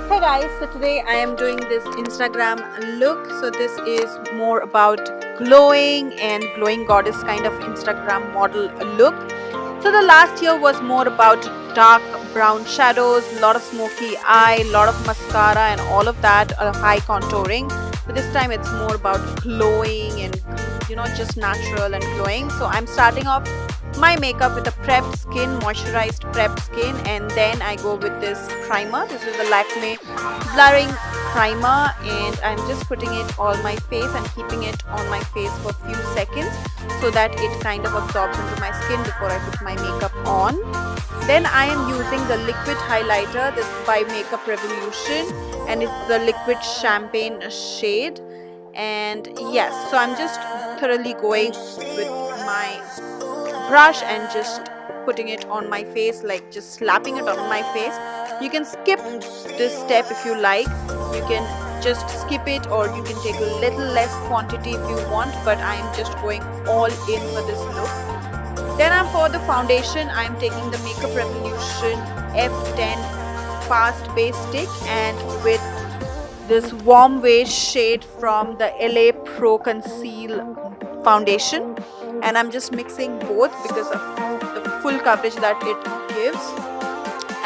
Hey guys, so today I am doing this Instagram look. So this is more about glowing and glowing goddess kind of Instagram model look. So the last year was more about dark brown shadows, a lot of smoky eye, a lot of mascara and all of that, high contouring. But this time it's more about glowing and just natural and glowing. So I'm starting off my makeup with a prepped skin, moisturized prepped skin, and then I go with this primer. This is the Lakme blurring primer, and I'm just putting it on my face and keeping it on my face for a few seconds so that it kind of absorbs into my skin before I put my makeup on. Then I am using the liquid highlighter. This is by Makeup Revolution, and it's the liquid champagne shade. And yes, so I'm just thoroughly going with my brush and just putting it on my face, like just slapping it on my face. You can skip this step if you like. You can just skip it, or you can take a little less quantity if you want, but I am just going all in for this look. Then for the foundation, I am taking the Makeup Revolution F10 Fast Base Stick and with this warm wash shade from the LA Pro Conceal foundation, and I'm just mixing both because of the full coverage that it gives,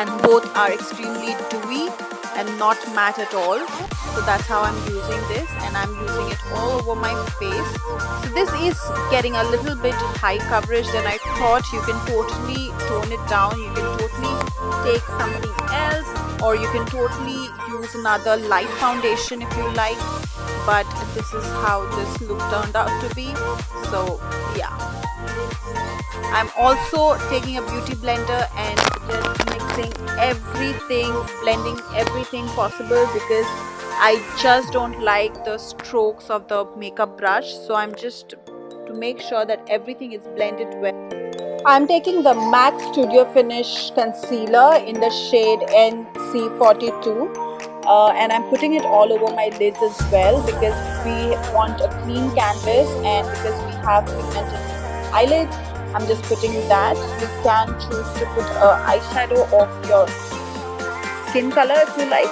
and both are extremely dewy and not matte at all. So that's how I'm using this, and I'm using it all over my face. So this is getting a little bit high coverage than I thought. You can totally tone it down. You can totally take something else, or you can totally use another light foundation if you like, but this is how this look turned out to be. So yeah, I'm also taking a beauty blender and just mixing everything, blending everything possible, because I just don't like the strokes of the makeup brush. So I'm just to make sure that everything is blended well. I'm taking the MAC Studio Finish Concealer in the shade NC42, and I'm putting it all over my lids as well, because we want a clean canvas and because we have pigmented eyelids. I'm just putting that. You can choose to put eyeshadow of your skin color if you like,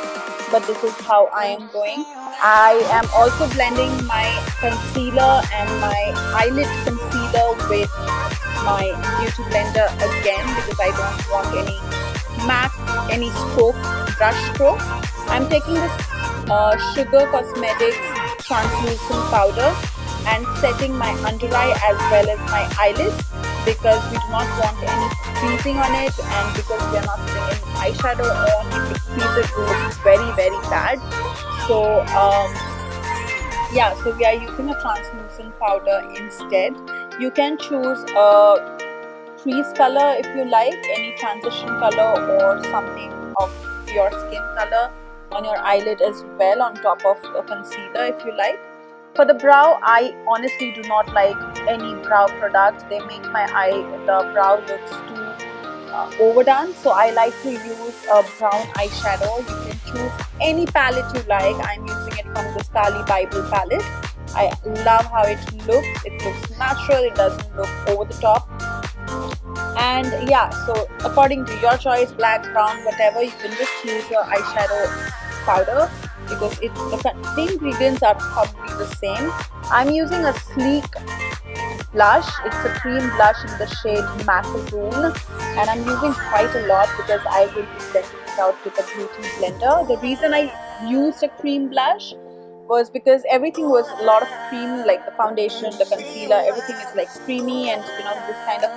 but this is how I am going. I am also blending my concealer and my eyelid concealer with my beauty blender again, because I don't want any brush stroke. I'm taking this Sugar Cosmetics translucent powder and setting my under eye as well as my eyelids, because we do not want any creasing on it, and because we are not putting any eyeshadow on, if it creases, it looks very bad. So yeah, so we are using a translucent powder instead. You can choose a crease color if you like, any transition color or something of your skin color on your eyelid as well, on top of the concealer if you like. For the brow, I honestly do not like any brow products. They make the brow looks too overdone. So I like to use a brown eyeshadow. You can choose any palette you like. I'm using it from the Stali Bible palette. I love how it looks. It looks natural. It doesn't look over the top. And yeah, so according to your choice, black, brown, whatever, you can just choose your eyeshadow powder, because the ingredients are probably the same. I'm using a sleek blush. It's a cream blush in the shade Macaroon, and I'm using quite a lot because I will be blending it out with a beauty blender. The reason I used a cream blush was because everything was a lot of cream, like the foundation, the concealer, everything is like creamy, and this kind of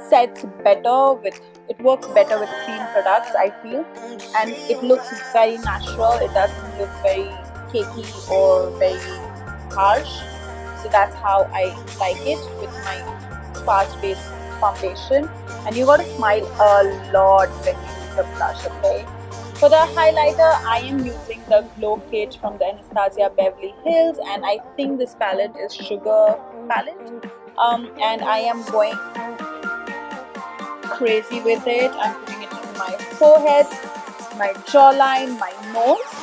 sets better with, it works better with cream products, I feel, and it looks very natural. It doesn't look very cakey or very harsh. So that's how I like it with my fast base foundation. And you gotta smile a lot when you use the blush, okay? For the highlighter, I am using the Glow Kit from the Anastasia Beverly Hills, and I think this palette is Sugar palette. And I am going crazy with it. I'm putting it in my forehead, my jawline, my nose.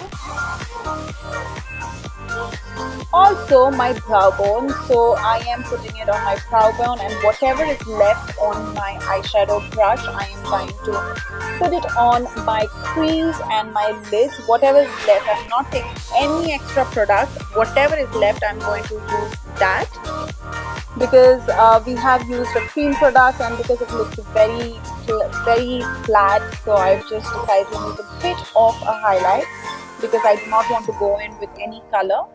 Also my brow bone, so I am putting it on my brow bone, and whatever is left on my eyeshadow brush, I am trying to put it on my crease and my lids. Whatever is left, I'm not taking any extra product. Whatever is left, I'm going to use that, because we have used a cream product and because it looks very flat, so I've just decided to use a bit of a highlight because I do not want to go in with any color,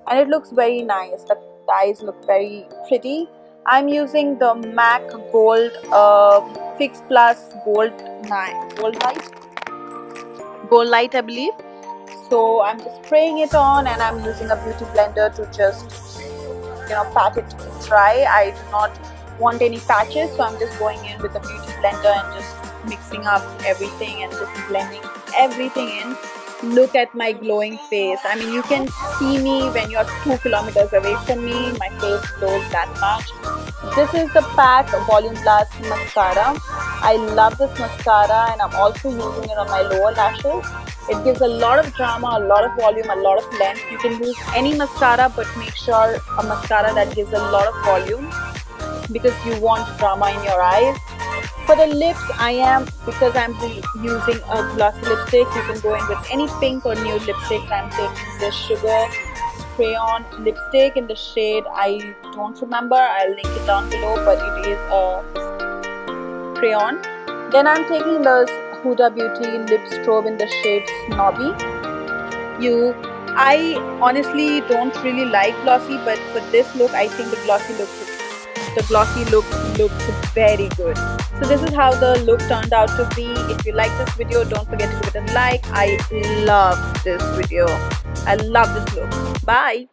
and it looks very nice. The eyes look very pretty. I'm using the MAC Gold Fix Plus Gold Light, I believe. So I'm just spraying it on, and I'm using a beauty blender to just pat it dry. I do not want any patches, so I'm just going in with a beauty blender and just mixing up everything and just blending everything in. Look at my glowing face. I mean, you can see me when you're 2 kilometers away from me. My face glows that much. This is the PAC Volume Blast mascara. I love this mascara, and I'm also using it on my lower lashes. It gives a lot of drama, a lot of volume, a lot of length. You can use any mascara, but make sure a mascara that gives a lot of volume, because you want drama in your eyes. For the lips, because I'm using a glossy lipstick, you can go in with any pink or nude lipstick. I'm taking this Sugar Crayon lipstick in the shade, I don't remember, I'll link it down below, but it is a crayon. Then I'm taking this Huda Beauty lip strobe in the shade Snobby. I honestly don't really like glossy, but for this look, I think the glossy look looks very good. So this is how the look turned out to be. If you like this video, don't forget to give it a like. I love this video. I love this look. Bye.